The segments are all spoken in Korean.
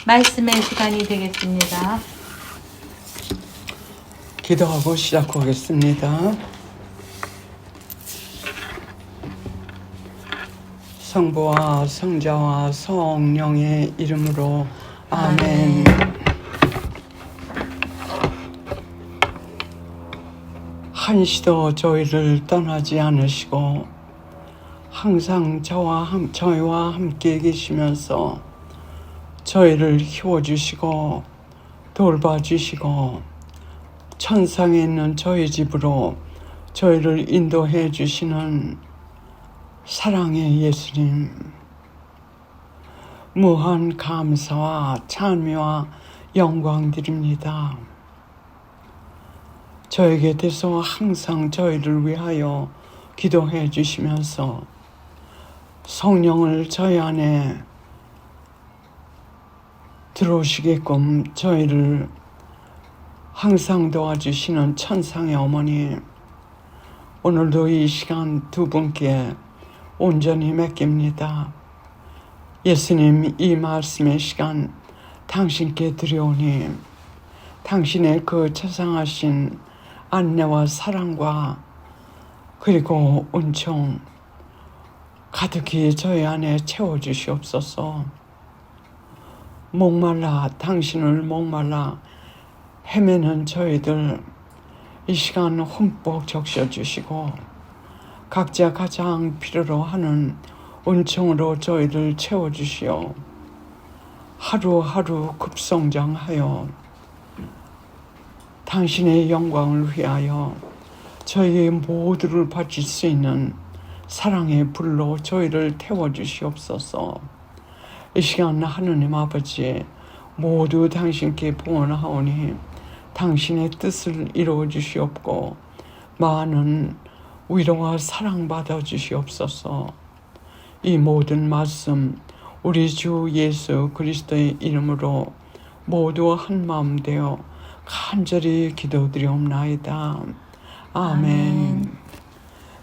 말씀의 시간이 되겠습니다. 기도하고 시작하겠습니다. 성부와 성자와 성령의 이름으로 아멘. 한시도 저희를 떠나지 않으시고 항상 저희와 함께 계시면서 저희를 키워주시고 돌봐주시고 천상에 있는 저희 집으로 저희를 인도해 주시는 사랑의 예수님, 무한 감사와 찬미와 영광 드립니다. 저에게 대해서 항상 저희를 위하여 기도해 주시면서 성령을 저희 안에 들어오시게끔 저희를 항상 도와주시는 천상의 어머니, 오늘도 이 시간 두 분께 온전히 맡깁니다. 예수님, 이 말씀의 시간 당신께 드려오니 당신의 그 자상하신 안내와 사랑과 그리고 은총 가득히 저희 안에 채워주시옵소서. 당신을 목말라 헤매는 저희들 이 시간 흠뻑 적셔주시고 각자 가장 필요로 하는 은총으로 저희를 채워주시오. 하루하루 급성장하여 당신의 영광을 위하여 저희의 모두를 바칠 수 있는 사랑의 불로 저희를 태워주시옵소서. 이 시간 하느님 아버지, 모두 당신께 봉헌하오니 당신의 뜻을 이루어 주시옵고 많은 위로와 사랑 받아 주시옵소서. 이 모든 말씀 우리 주 예수 그리스도의 이름으로 모두 한 마음 되어 간절히 기도드리옵나이다. 아멘.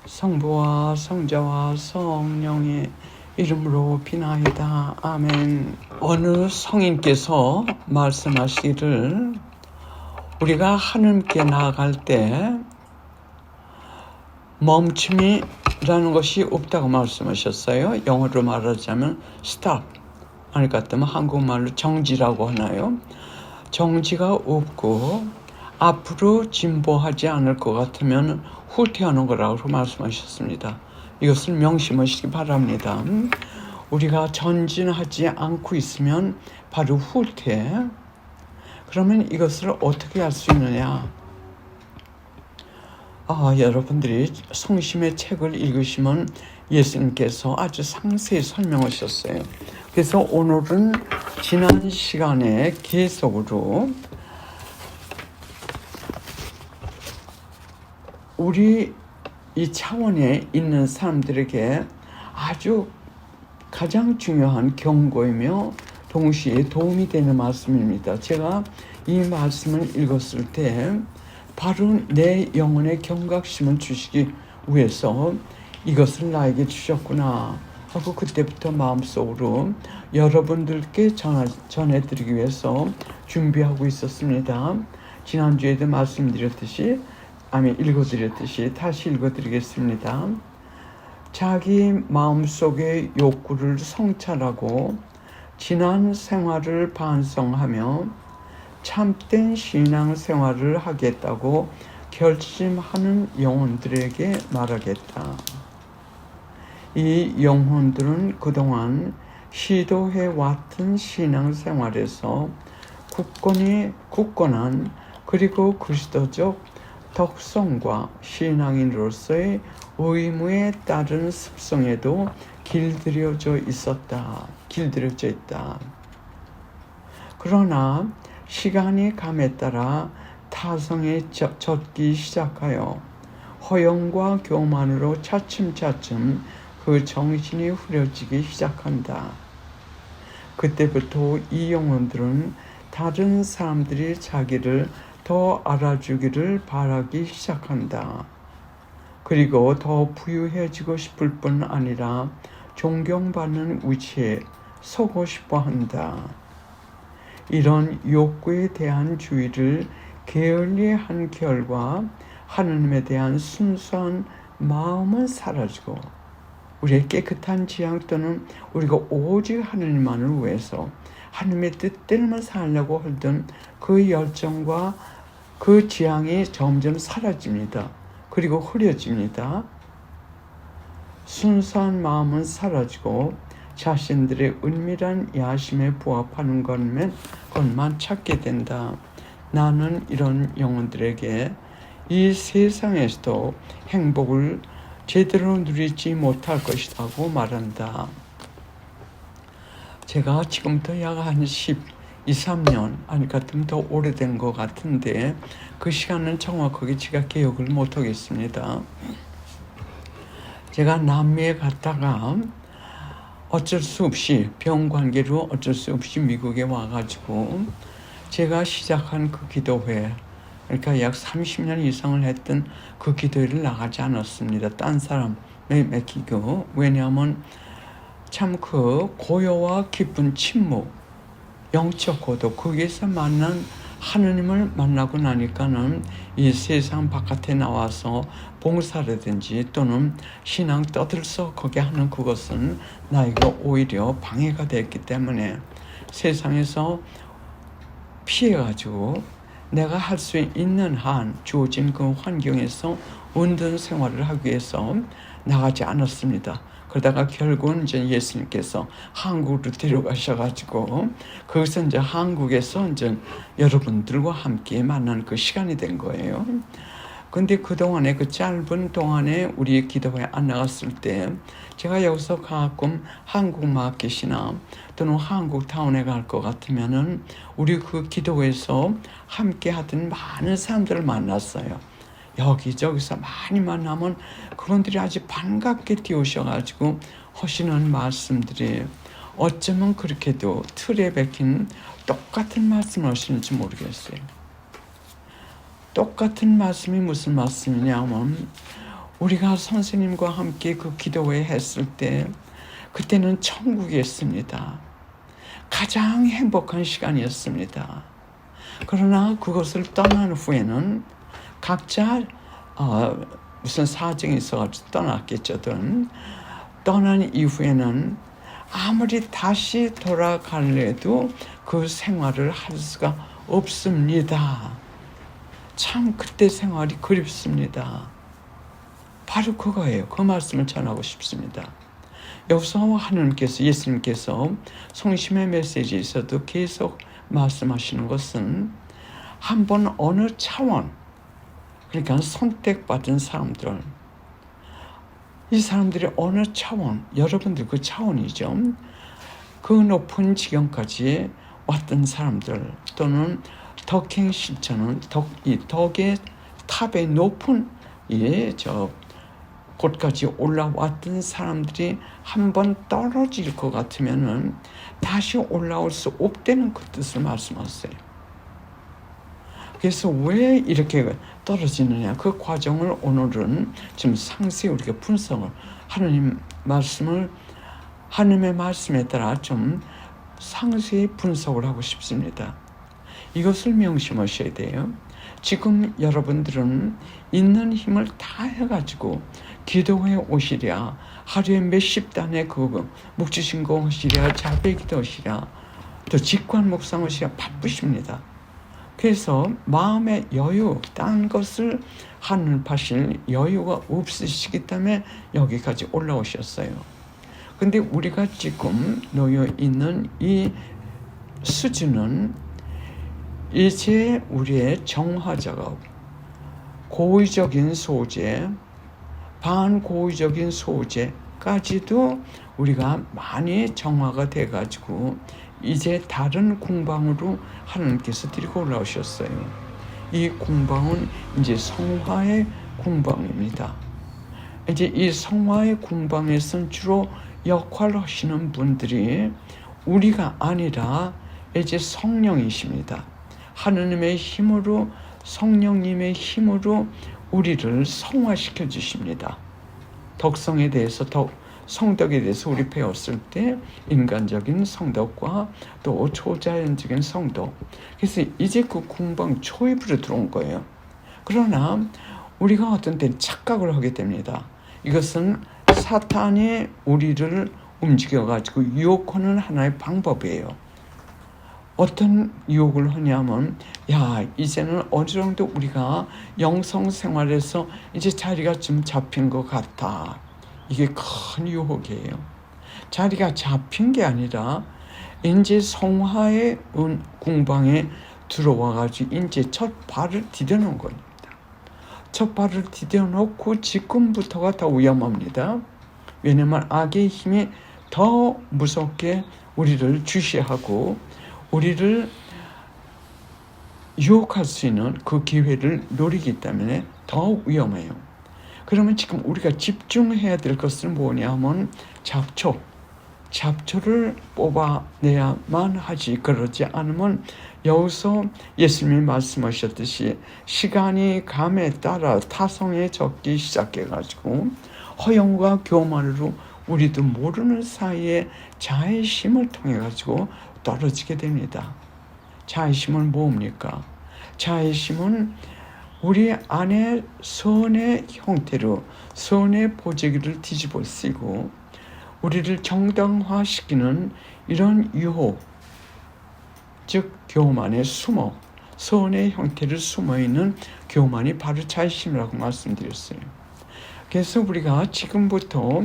성부와 성자와 성령의 이름으로 비나이다. 아멘. 어느 성인께서 말씀하시기를 우리가 하나님께 나아갈 때 멈춤이라는 것이 없다고 말씀하셨어요. 영어로 말하자면 stop. 아니 같으면 한국말로 정지라고 하나요? 정지가 없고 앞으로 진보하지 않을 것 같으면 후퇴하는 거라고 말씀하셨습니다. 이것을 명심하시기 바랍니다. 우리가 전진하지 않고 있으면 바로 후퇴. 그러면 이것을 어떻게 할 수 있느냐? 여러분들이 성심의 책을 읽으시면 예수님께서 아주 상세히 설명하셨어요. 그래서 오늘은 지난 시간에 계속으로 우리 이 차원에 있는 사람들에게 아주 가장 중요한 경고이며 동시에 도움이 되는 말씀입니다. 제가 이 말씀을 읽었을 때 바로 내 영혼의 경각심을 주시기 위해서 이것을 나에게 주셨구나 하고 그때부터 마음속으로 여러분들께 전해드리기 위해서 준비하고 있었습니다. 지난주에도 읽어드렸듯이 다시 읽어드리겠습니다. 자기 마음속의 욕구를 성찰하고 지난 생활을 반성하며 참된 신앙생활을 하겠다고 결심하는 영혼들에게 말하겠다. 이 영혼들은 그동안 시도해왔던 신앙생활에서 굳건한 그리고 그리스도적 덕성과 신앙인으로서의 의무에 따른 습성에도 길들여져 있다. 그러나 시간이 감에 따라 타성에 젖기 시작하여 허영과 교만으로 차츰차츰 그 정신이 흐려지기 시작한다. 그때부터 이 영혼들은 다른 사람들이 자기를 더 알아주기를 바라기 시작한다. 그리고 더 부유해지고 싶을 뿐 아니라 존경받는 위치에 서고 싶어 한다. 이런 욕구에 대한 주의를 게을리한 결과 하느님에 대한 순수한 마음은 사라지고 우리의 깨끗한 지향 또는 우리가 오직 하느님만을 위해서 하느님의 뜻대로만 살려고 하던 그 열정과 그 지향이 점점 사라집니다. 그리고 흐려집니다. 순수한 마음은 사라지고 자신들의 은밀한 야심에 부합하는 것만 찾게 된다. 나는 이런 영혼들에게 이 세상에서도 행복을 제대로 누리지 못할 것이라고 말한다. 제가 지금부터 약 한 12, 13년, 아니 같으면 더 오래된 것 같은데 그 시간은 정확하게 제가 기억을 못하겠습니다. 제가 남미에 갔다가 어쩔 수 없이 병 관계로 어쩔 수 없이 미국에 와가지고 제가 시작한 그 기도회, 그러니까 약 30년 이상을 했던 그 기도회를 나가지 않았습니다. 딴 사람에 맡기고. 왜냐하면 참 그 고요와 깊은 침묵, 영적 고독, 거기에서 만난 하느님을 만나고 나니까는 이 세상 바깥에 나와서 봉사라든지 또는 신앙 떠들서 거기 하는 그것은 나에게 오히려 방해가 됐기 때문에 세상에서 피해가지고 내가 할 수 있는 한 주어진 그 환경에서 운동 생활을 하기 위해서 나가지 않았습니다. 그러다가 결국은 이제 예수님께서 한국으로 데려가셔가지고 거기서 이제 한국에서 이제 여러분들과 함께 만나는 그 시간이 된 거예요. 근데 그동안에 그 짧은 동안에 우리 기도회에 안 나갔을 때 제가 여기서 가끔 한국 마켓이나 또는 한국 타운에 갈 것 같으면은 우리 그 기도회에서 함께 하던 많은 사람들을 만났어요. 여기저기서 많이 만나면 그분들이 아주 반갑게 뛰어오셔가지고 하시는 말씀들이 어쩌면 그렇게도 틀에 박힌 똑같은 말씀을 하시는지 모르겠어요. 똑같은 말씀이 무슨 말씀이냐면 우리가 선생님과 함께 그 기도회 했을 때 그때는 천국이었습니다. 가장 행복한 시간이었습니다. 그러나 그것을 떠난 후에는 각자 무슨 사정이 있어가지고 떠났겠거든. 떠난 이후에는 아무리 다시 돌아갈래도 그 생활을 할 수가 없습니다. 참 그때 생활이 그립습니다. 바로 그거예요. 그 말씀을 전하고 싶습니다. 여기서 하느님께서, 예수님께서 성심의 메시지에서도 계속 말씀하시는 것은 한번 어느 차원, 그러니까 선택받은 사람들, 이 사람들이 어느 차원, 여러분들 그 차원이죠. 그 높은 지경까지 왔던 사람들 또는 덕행 실천은 이 덕의 탑의 높은 곳까지 올라왔던 사람들이 한번 떨어질 것 같으면은 다시 올라올 수 없다는 그 뜻을 말씀하세요. 그래서 왜 이렇게 떨어지느냐, 그 과정을 오늘은 좀 상세히 우리가 분석을 하느님의 말씀에 따라 좀 상세히 분석을 하고 싶습니다. 이것을 명심하셔야 돼요. 지금 여러분들은 있는 힘을 다 해가지고 기도회 오시랴, 하루에 몇십 단의 그 묵주신공 하시랴, 자배기도 하시랴, 또 직관 묵상 하시랴 바쁘십니다. 그래서 마음의 여유, 딴 것을 하실 여유가 없으시기 때문에 여기까지 올라오셨어요. 근데 우리가 지금 놓여 있는 이 수준은 이제 우리의 정화 작업, 고의적인 소재, 반고의적인 소재까지도 우리가 많이 정화가 돼가지고 이제 다른 궁방으로 하나님께서 데리고 올라오셨어요. 이 궁방은 이제 성화의 궁방입니다. 이제 이 성화의 궁방에서 주로 역할을 하시는 분들이 우리가 아니라 이제 성령이십니다. 하느님의 힘으로, 성령님의 힘으로 우리를 성화시켜 주십니다. 덕성에 대해서 더 성덕에 대해서 우리 배웠을 때 인간적인 성덕과 또 초자연적인 성덕. 그래서 이제 그 궁방 초입으로 들어온 거예요. 그러나 우리가 어떤 때 착각을 하게 됩니다. 이것은 사탄이 우리를 움직여가지고 유혹하는 하나의 방법이에요. 어떤 유혹을 하냐면, 야, 이제는 어느 정도 우리가 영성 생활에서 이제 자리가 좀 잡힌 것 같아. 이게 큰 유혹이에요. 자리가 잡힌 게 아니라 이제 성화의 궁방에 들어와가지고 이제 첫 발을 디뎌놓은 겁니다. 첫 발을 디뎌놓고 지금부터가 더 위험합니다. 왜냐면 악의 힘이 더 무섭게 우리를 주시하고 우리를 유혹할 수 있는 그 기회를 노리기 때문에 더 위험해요. 그러면 지금 우리가 집중해야 될 것은 뭐냐면 잡초를 뽑아내야만 하지. 그러지 않으면 여기서 예수님이 말씀하셨듯이 시간이 감에 따라 타성에 적기 시작해가지고 허영과 교만으로 우리도 모르는 사이에 자의심을 통해가지고 떨어지게 됩니다. 자의심은 뭡니까? 자의심은 우리 안에 선의 형태로 선의 보재기를 뒤집어 쓰고 우리를 정당화시키는 이런 유혹, 즉 교만에 숨어 선의 형태를 숨어있는 교만이 바로 자의심이라고 말씀드렸어요. 그래서 우리가 지금부터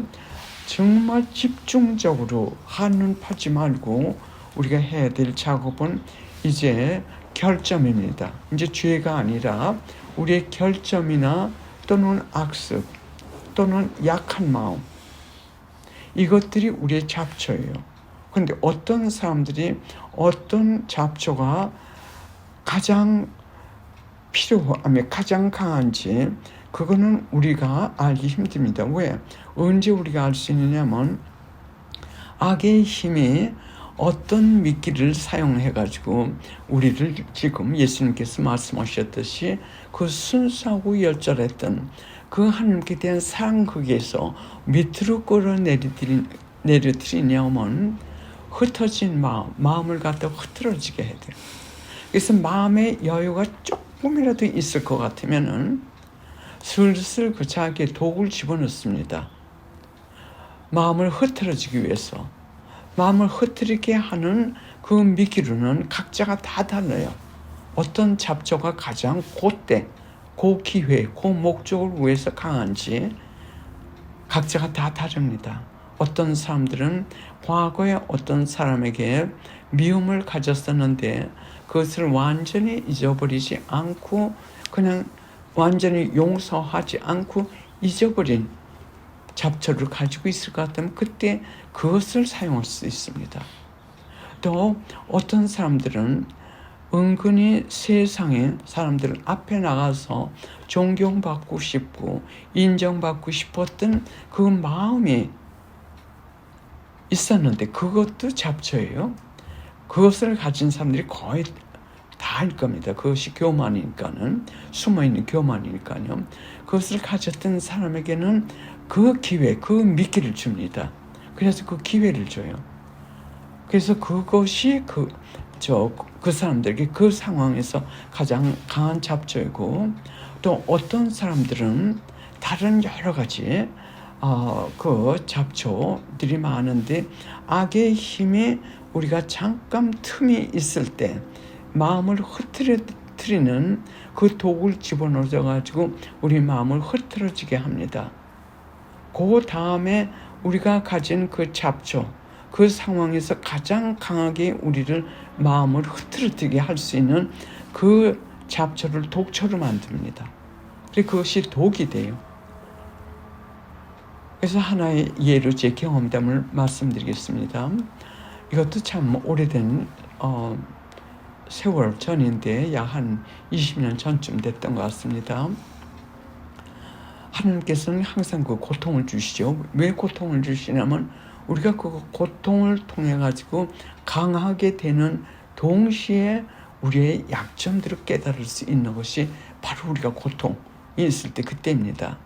정말 집중적으로 한눈 파지 말고 우리가 해야 될 작업은 이제 결점입니다. 이제 죄가 아니라 우리의 결점이나 또는 악습 또는 약한 마음, 이것들이 우리의 잡초예요. 그런데 어떤 사람들이 어떤 잡초가 가장 필요하며 가장 강한지 그거는 우리가 알기 힘듭니다. 왜? 언제 우리가 알 수 있느냐면 악의 힘이 어떤 미끼를 사용해가지고 우리를 지금 예수님께서 말씀하셨듯이 그 순수하고 열절했던 그 하나님께 대한 사랑 거기에서 밑으로 끌어내리냐면 흩어진 마음을 갖다 흐트러지게 해야 돼요. 그래서 마음의 여유가 조금이라도 있을 것 같으면은 슬슬 그 자기의 독을 집어넣습니다. 마음을 흐트러지기 위해서. 마음을 흐트리게 하는 그 미끼로는 각자가 다 달라요. 어떤 잡초가 가장 그때, 그 기회, 그 목적을 위해서 강한지 각자가 다 다릅니다. 어떤 사람들은 과거에 어떤 사람에게 미움을 가졌었는데 그것을 완전히 잊어버리지 않고 그냥 완전히 용서하지 않고 잊어버린 잡초를 가지고 있을 것 같으면 그때 그것을 사용할 수 있습니다. 또 어떤 사람들은 은근히 세상에 사람들 앞에 나가서 존경받고 싶고 인정받고 싶었던 그 마음이 있었는데 그것도 잡초예요. 그것을 가진 사람들이 거의 다일 겁니다. 그것이 교만이니까는, 숨어있는 교만이니까요. 그것을 가졌던 사람에게는 그 기회, 그 미끼를 줍니다. 그래서 그 기회를 줘요. 그래서 그것이 그 사람들에게 그 상황에서 가장 강한 잡초이고, 또 어떤 사람들은 다른 여러 가지 그 잡초들이 많은데 악의 힘이 우리가 잠깐 틈이 있을 때 마음을 흐트리는 그 독을 집어넣어가지고 우리 마음을 흐트러지게 합니다. 그 다음에 우리가 가진 그 잡초, 그 상황에서 가장 강하게 우리를 마음을 흐트러지게 할 수 있는 그 잡초를 독초로 만듭니다. 그래서 그것이 독이 돼요. 그래서 하나의 예로 제 경험담을 말씀드리겠습니다. 이것도 참 오래된 세월 전인데 약 한 20년 전쯤 됐던 것 같습니다. 하나님께서는 항상 그 고통을 주시죠. 왜 고통을 주시냐면 우리가 그 고통을 통해 가지고 강하게 되는 동시에 우리의 약점들을 깨달을 수 있는 것이 바로 우리가 고통이 있을 때 그때입니다.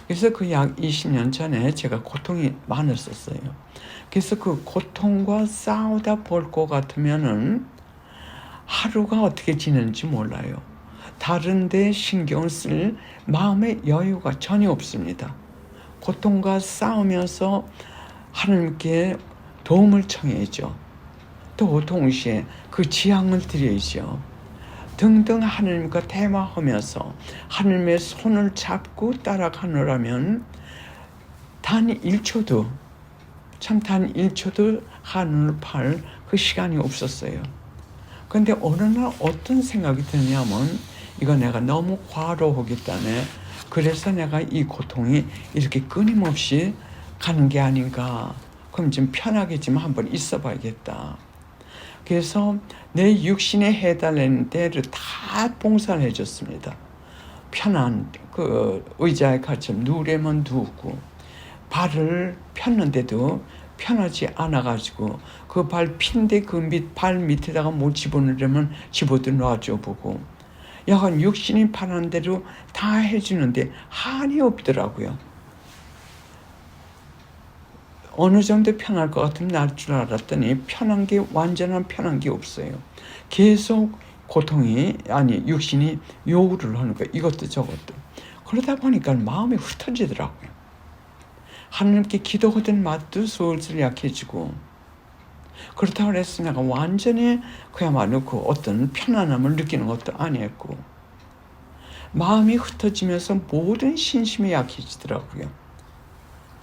그래서 그 약 20년 전에 제가 고통이 많았었어요. 그래서 그 고통과 싸우다 볼 것 같으면은 하루가 어떻게 지는지 몰라요. 다른 데 신경 쓸 마음의 여유가 전혀 없습니다. 고통과 싸우면서 하나님께 도움을 청해야죠. 또 동시에 그 지향을 드려야죠. 등등 하나님과 대화하면서 하나님의 손을 잡고 따라가느라면 단 1초도 하늘을 팔 그 시간이 없었어요. 근데 어느 날 어떤 생각이 드냐면 이거 내가 너무 과로하기 때문에 그래서 내가 이 고통이 이렇게 끊임없이 가는 게 아닌가. 그럼 좀 편하게 좀 한번 있어 봐야겠다. 그래서 내 육신에 해달라는 데를 다 봉사를 해줬습니다. 편한 그 의자에 같이 누우려면 누우고 발을 폈는데도 편하지 않아가지고 그 발 핀데 그 발 밑에다가 못 집어넣으려면 집어도 놔줘 보고 약간 육신이 편한 대로 다 해주는데 한이 없더라고요. 어느 정도 편할 것 같으면 날 줄 알았더니 완전한 편한 게 없어요. 계속 육신이 요구를 하는 거예요. 이것도 저것도. 그러다 보니까 마음이 흩어지더라고요. 하나님께 기도하던 맛도 슬슬 약해지고 그렇다고 해서 내가 완전히 그야말로 그 어떤 편안함을 느끼는 것도 아니었고 마음이 흩어지면서 모든 신심이 약해지더라고요.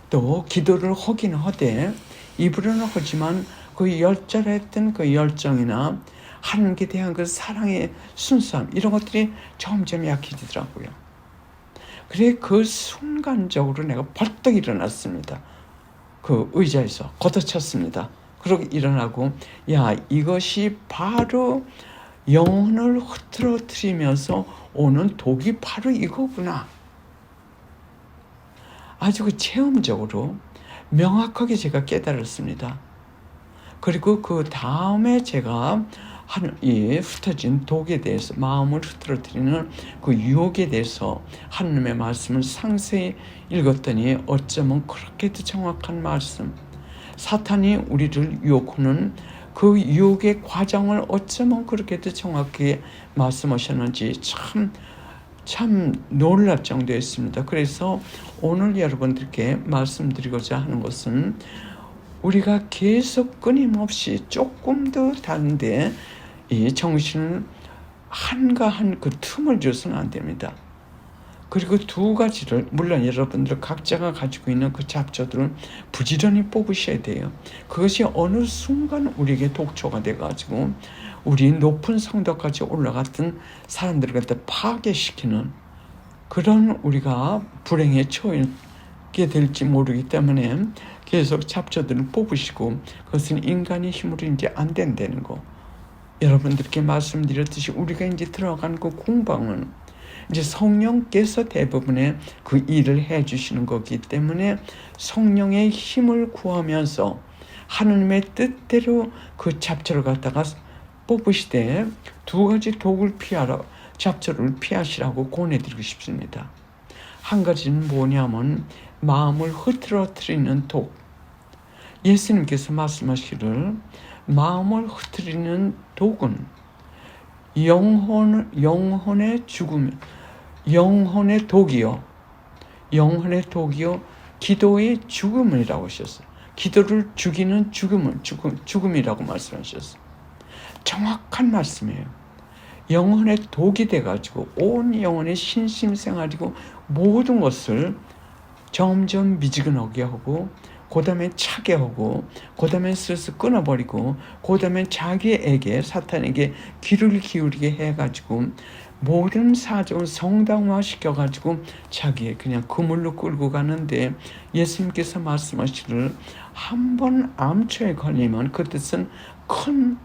또 기도를 하기는 하되 입으로는 하지만 그 열절했던 그 열정이나 하나님께 대한 그 사랑의 순수함 이런 것들이 점점 약해지더라고요. 그래 그 순간적으로 내가 벌떡 일어났습니다. 그 의자에서 걷어쳤습니다. 그러고 일어나고 이것이 바로 영혼을 흐트러뜨리면서 오는 독이 바로 이거구나. 아주 그 체험적으로 명확하게 제가 깨달았습니다. 그리고 그 다음에 제가 이 흩어진 독에 대해서 마음을 흐트러뜨리는 그 유혹에 대해서 하나님의 말씀을 상세히 읽었더니 어쩌면 그렇게도 정확한 말씀 사탄이 우리를 유혹하는 그 유혹의 과정을 어쩌면 그렇게도 정확하게 말씀하셨는지 참 놀랄 정도였습니다. 그래서 오늘 여러분들께 말씀드리고자 하는 것은 우리가 계속 끊임없이 조금도 다른데 이 정신을 한가한 그 틈을 줘서는 안 됩니다. 그리고 두 가지를 물론 여러분들 각자가 가지고 있는 그 잡초들을 부지런히 뽑으셔야 돼요. 그것이 어느 순간 우리에게 독초가 돼가지고 우리 높은 성도까지 올라갔던 사람들을 갖다 파괴시키는 그런 우리가 불행에 처하게 될지 모르기 때문에 계속 잡초들을 뽑으시고 그것은 인간의 힘으로 이제 안 된다는 거. 여러분들께 말씀드렸듯이 우리가 이제 들어간 그 공방은 이제 성령께서 대부분의 그 일을 해주시는 거기 때문에 성령의 힘을 구하면서 하나님의 뜻대로 그 잡초를 갖다가 뽑으시되 두 가지 독을 잡초를 피하시라고 권해드리고 싶습니다. 한 가지는 뭐냐면 마음을 흐트러뜨리는 독. 예수님께서 말씀하시기를 마음을 흐트리는 독은 영혼의 죽음, 영혼의 독이요 기도의 죽음이라고 하셨어요. 기도를 죽이는 죽음이라고 말씀하셨어요. 정확한 말씀이에요. 영혼의 독이 돼가지고 온 영혼의 신심생활이고 모든 것을 점점 미지근하게 하고 그 다음에 차게 하고 그 다음에 슬슬 끊어버리고 그 다음에 자기에게 사탄에게 귀를 기울이게 해가지고 모든 사정을 성당화 시켜가지고 자기의 그냥 그물로 끌고 가는데 예수님께서 말씀하시기를 한 번 암초에 걸리면 그 뜻은 큰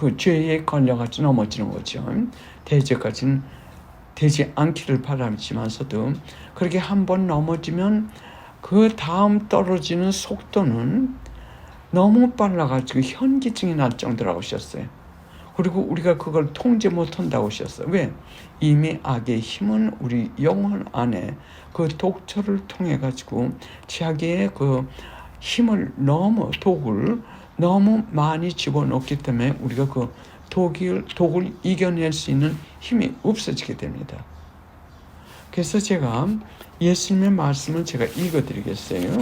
그 죄에 걸려가지고 넘어지는 거죠. 대죄까지는 되지 않기를 바라지만서도 그렇게 한 번 넘어지면 그 다음 떨어지는 속도는 너무 빨라가지고 현기증이 날 정도라고 하셨어요. 그리고 우리가 그걸 통제 못한다고 하셨어요. 왜? 이미 악의 힘은 우리 영혼 안에 그 독초를 통해 가지고 자기의 그 힘을 독을 너무 많이 집어넣기 때문에 우리가 그 독을 이겨낼 수 있는 힘이 없어지게 됩니다. 그래서 제가 예수님의 말씀을 제가 읽어드리겠어요.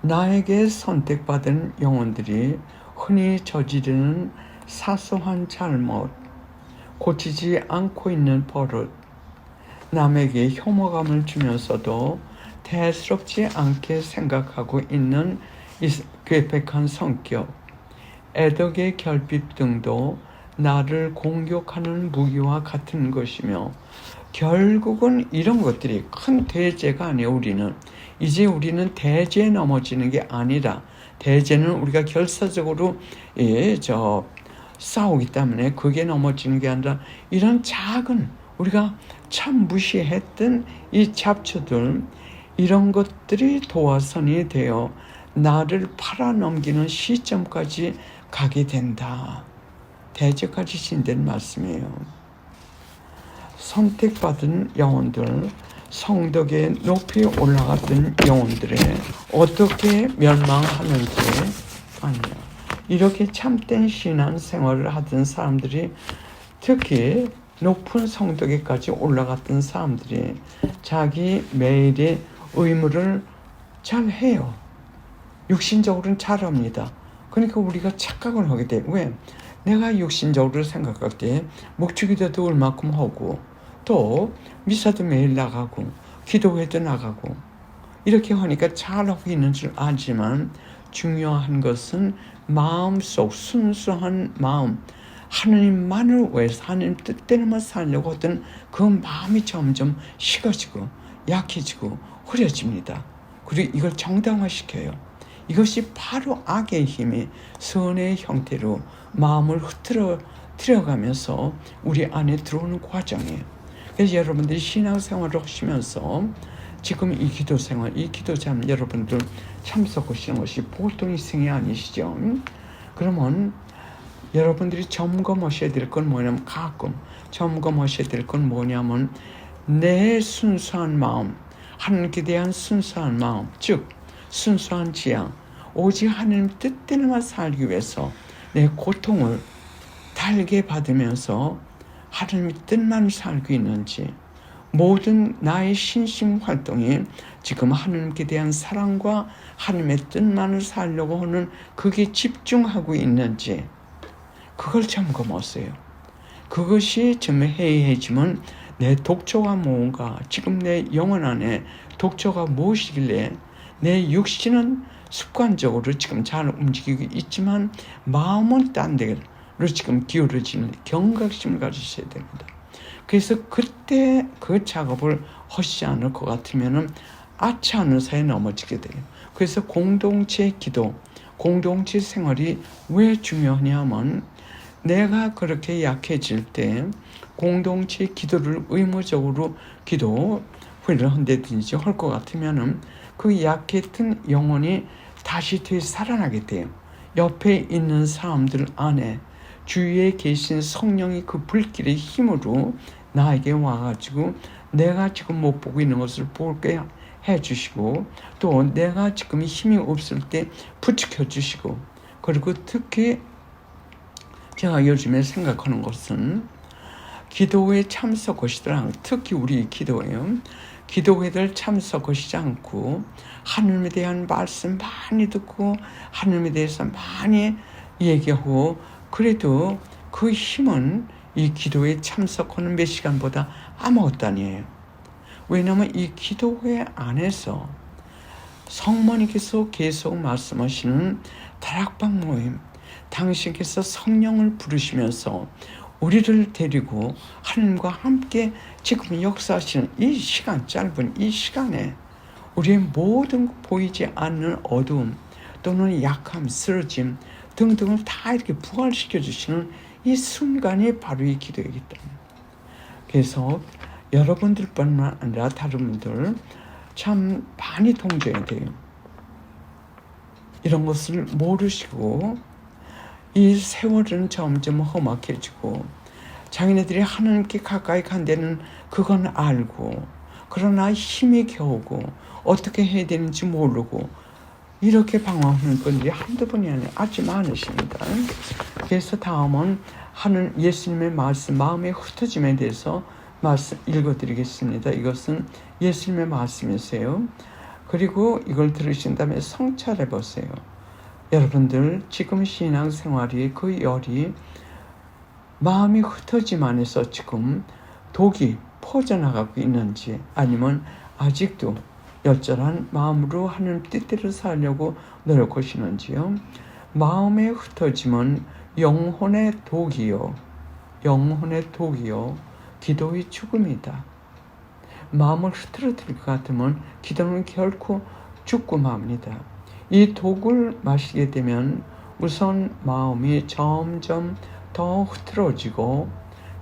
나에게 선택받은 영혼들이 흔히 저지르는 사소한 잘못, 고치지 않고 있는 버릇, 남에게 혐오감을 주면서도 대수롭지 않게 생각하고 있는 괴팍한 성격, 애덕의 결핍 등도 나를 공격하는 무기와 같은 것이며 결국은 이런 것들이 큰 대죄가 아니에요. 우리는 대죄에 넘어지는 게 아니라 대죄는 우리가 결사적으로 싸우기 때문에 그게 넘어지는 게 아니라 이런 작은 우리가 참 무시했던 이 잡초들 이런 것들이 도화선이 되어 나를 팔아넘기는 시점까지 가게 된다. 대죄까지 진된 말씀이에요. 선택받은 영혼들, 성덕에 높이 올라갔던 영혼들에 어떻게 멸망하는지 아니요. 이렇게 참된 신앙 생활을 하던 사람들이 특히 높은 성덕에까지 올라갔던 사람들이 자기 매일의 의무를 잘 해요. 육신적으로는 잘합니다. 그러니까 우리가 착각을 하게 돼요. 왜? 내가 육신적으로 생각할 때 목축기도도 얼마큼 하고 또 미사도 매일 나가고 기도회도 나가고 이렇게 하니까 잘하고 있는 줄 알지만 중요한 것은 마음속 순수한 마음 하느님만을 위해서 하느님 뜻대로만 살려고 하던 그 마음이 점점 식어지고 약해지고 흐려집니다. 그리고 이걸 정당화시켜요. 이것이 바로 악의 힘이 선의 형태로 마음을 흐트러가면서 우리 안에 들어오는 과정이에요. 그래서 여러분들이 신앙생활을 하시면서 지금 이 기도생활, 이 기도잠 여러분들 참석하시는 것이 보통 일생이 아니시죠. 그러면 여러분들이 점검하셔야 될 건 뭐냐면 가끔 점검하셔야 될 건 뭐냐면 내 순수한 마음, 하나님께 대한 순수한 마음, 즉 순수한 지향, 오직 하나님 뜻대로만 살기 위해서 내 고통을 달게 받으면서 하나님의 뜻만 살고 있는지 모든 나의 신심 활동이 지금 하나님께 대한 사랑과 하나님의 뜻만을 살려고 하는 그게 집중하고 있는지 그걸 점검하세요. 그것이 좀 해이해지면 내 독초가 뭔가 지금 내 영혼 안에 독초가 무엇이길래 내 육신은 습관적으로 지금 잘 움직이고 있지만 마음은 딴 데로 지금 기울어지는 경각심을 가지셔야 됩니다. 그래서 그때 그 작업을 하시지 않을 것 같으면 아치 않은 사이에 넘어지게 돼요. 그래서 공동체 기도, 공동체 생활이 왜 중요하냐면 내가 그렇게 약해질 때 공동체 기도를 의무적으로 기도 회를 한다든지 할 것 같으면 그 약했던 영혼이 다시 되살아나게 돼요. 옆에 있는 사람들 안에 주위에 계신 성령이 그 불길의 힘으로 나에게 와가지고 내가 지금 못 보고 있는 것을 보게 해주시고 또 내가 지금 힘이 없을 때 부축해 주시고 그리고 특히 제가 요즘에 생각하는 것은 기도회에 참석하시더라. 특히 우리 기도회들 참석하시지 않고 하나님에 대한 말씀 많이 듣고 하나님에 대해서 많이 얘기하고 그래도 그 힘은 이 기도에 참석하는 몇 시간보다 아무것도 아니에요. 왜냐하면 이 기도회 안에서 성모님께서 계속 말씀하시는 다락방 모임, 당신께서 성령을 부르시면서 우리를 데리고 하나님과 함께 지금 역사하시는 이 시간, 짧은 이 시간에 우리의 모든 보이지 않는 어두움 또는 약함, 쓰러짐 등등을 다 이렇게 부활시켜 주시는 이 순간이 바로 이 기도이기 때문에 그래서 여러분들뿐만 아니라 다른 분들 참 많이 통제해야 돼요. 이런 것을 모르시고 이 세월은 점점 험악해지고 자기네들이 하나님께 가까이 간다는 그건 알고 그러나 힘이 겨우고 어떻게 해야 되는지 모르고 이렇게 방황하는 분들이 한두 분이 아니라 아주 많으십니다. 그래서 다음은 하는 예수님의 말씀, 마음의 흩어짐에 대해서 말씀 읽어드리겠습니다. 이것은 예수님의 말씀이세요. 그리고 이걸 들으신 다음에 성찰해 보세요. 여러분들 지금 신앙생활이 그 열이 마음이 흩어짐 안에서 지금 독이 퍼져나가고 있는지 아니면 아직도 열절한 마음으로 하는 뜻대로 살려고 노력하시는지요. 마음의 흩어짐은 영혼의 독이요 기도의 죽음이다. 마음을 흐트러뜨릴 것 같으면 기도는 결코 죽고 맙니다. 이 독을 마시게 되면 우선 마음이 점점 더 흐트러지고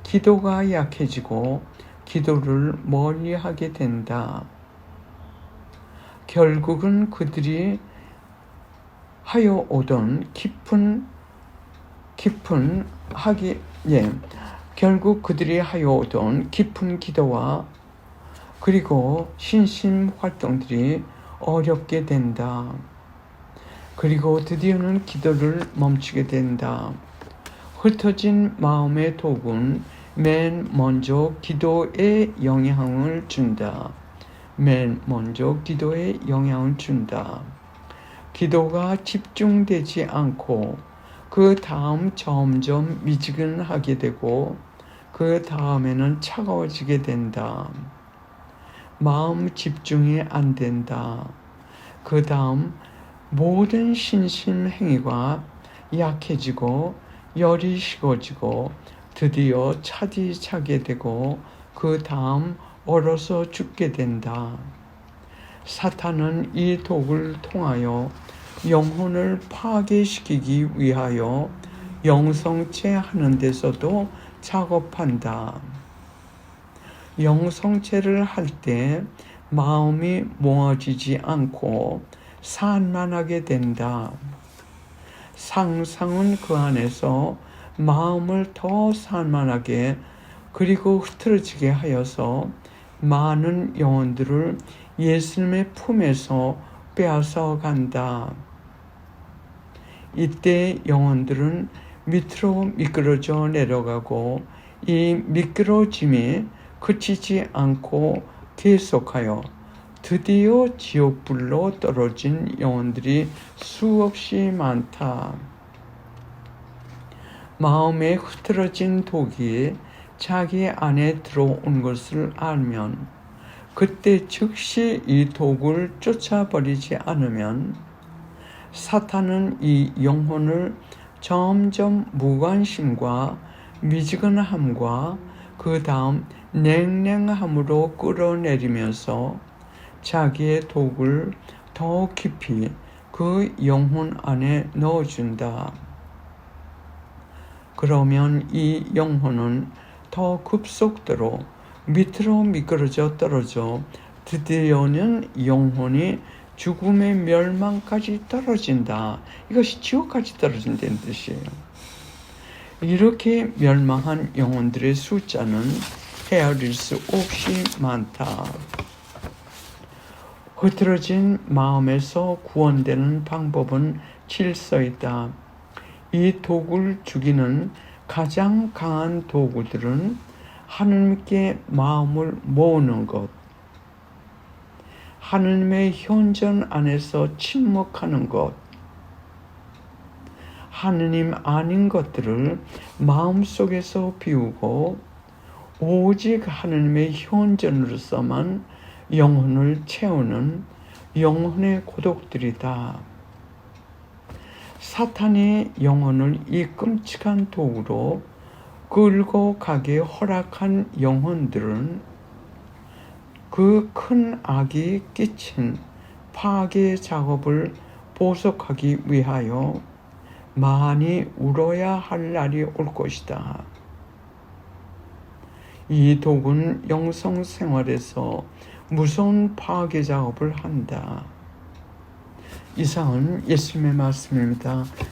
기도가 약해지고 기도를 멀리하게 된다. 결국은 그들이 하여 오던 결국 그들이 하여 오던 깊은 기도와 그리고 신심 활동들이 어렵게 된다. 그리고 드디어는 기도를 멈추게 된다. 흩어진 마음의 독은 맨 먼저 기도에 영향을 준다. 기도가 집중되지 않고 그 다음 점점 미지근하게 되고 그 다음에는 차가워지게 된다. 마음 집중이 안 된다. 그 다음 모든 신심 행위가 약해지고 열이 식어지고 드디어 차디차게 되고 그 다음 얼어서 죽게 된다. 사탄은 이 독을 통하여 영혼을 파괴시키기 위하여 영성체 하는 데서도 작업한다. 영성체를 할 때 마음이 모아지지 않고 산만하게 된다. 상상은 그 안에서 마음을 더 산만하게 그리고 흐트러지게 하여서 많은 영혼들을 예수님의 품에서 빼앗아 간다. 이때 영혼들은 밑으로 미끄러져 내려가고 이 미끄러짐이 그치지 않고 계속하여 드디어 지옥불로 떨어진 영혼들이 수없이 많다. 마음에 흐트러진 독이 자기 안에 들어온 것을 알면 그때 즉시 이 독을 쫓아버리지 않으면 사탄은 이 영혼을 점점 무관심과 미지근함과 그 다음 냉랭함으로 끌어내리면서 자기의 독을 더 깊이 그 영혼 안에 넣어준다. 그러면 이 영혼은 더 급속도로 밑으로 미끄러져 떨어져 드디어는 영혼이 죽음의 멸망까지 떨어진다. 이것이 지옥까지 떨어진다는 뜻이에요. 이렇게 멸망한 영혼들의 숫자는 헤아릴 수 없이 많다. 흐트러진 마음에서 구원되는 방법은 질서이다. 이 독을 죽이는 가장 강한 도구들은 하느님께 마음을 모으는 것, 하느님의 현존 안에서 침묵하는 것, 하느님 아닌 것들을 마음속에서 비우고 오직 하느님의 현존으로서만 영혼을 채우는 영혼의 고독들이다. 사탄이 영혼을 이 끔찍한 도구로 끌고 가게 허락한 영혼들은 그 큰 악이 끼친 파괴 작업을 보석하기 위하여 많이 울어야 할 날이 올 것이다. 이 독은 영성 생활에서 무서운 파괴 작업을 한다. 이상은 예수님의 말씀입니다.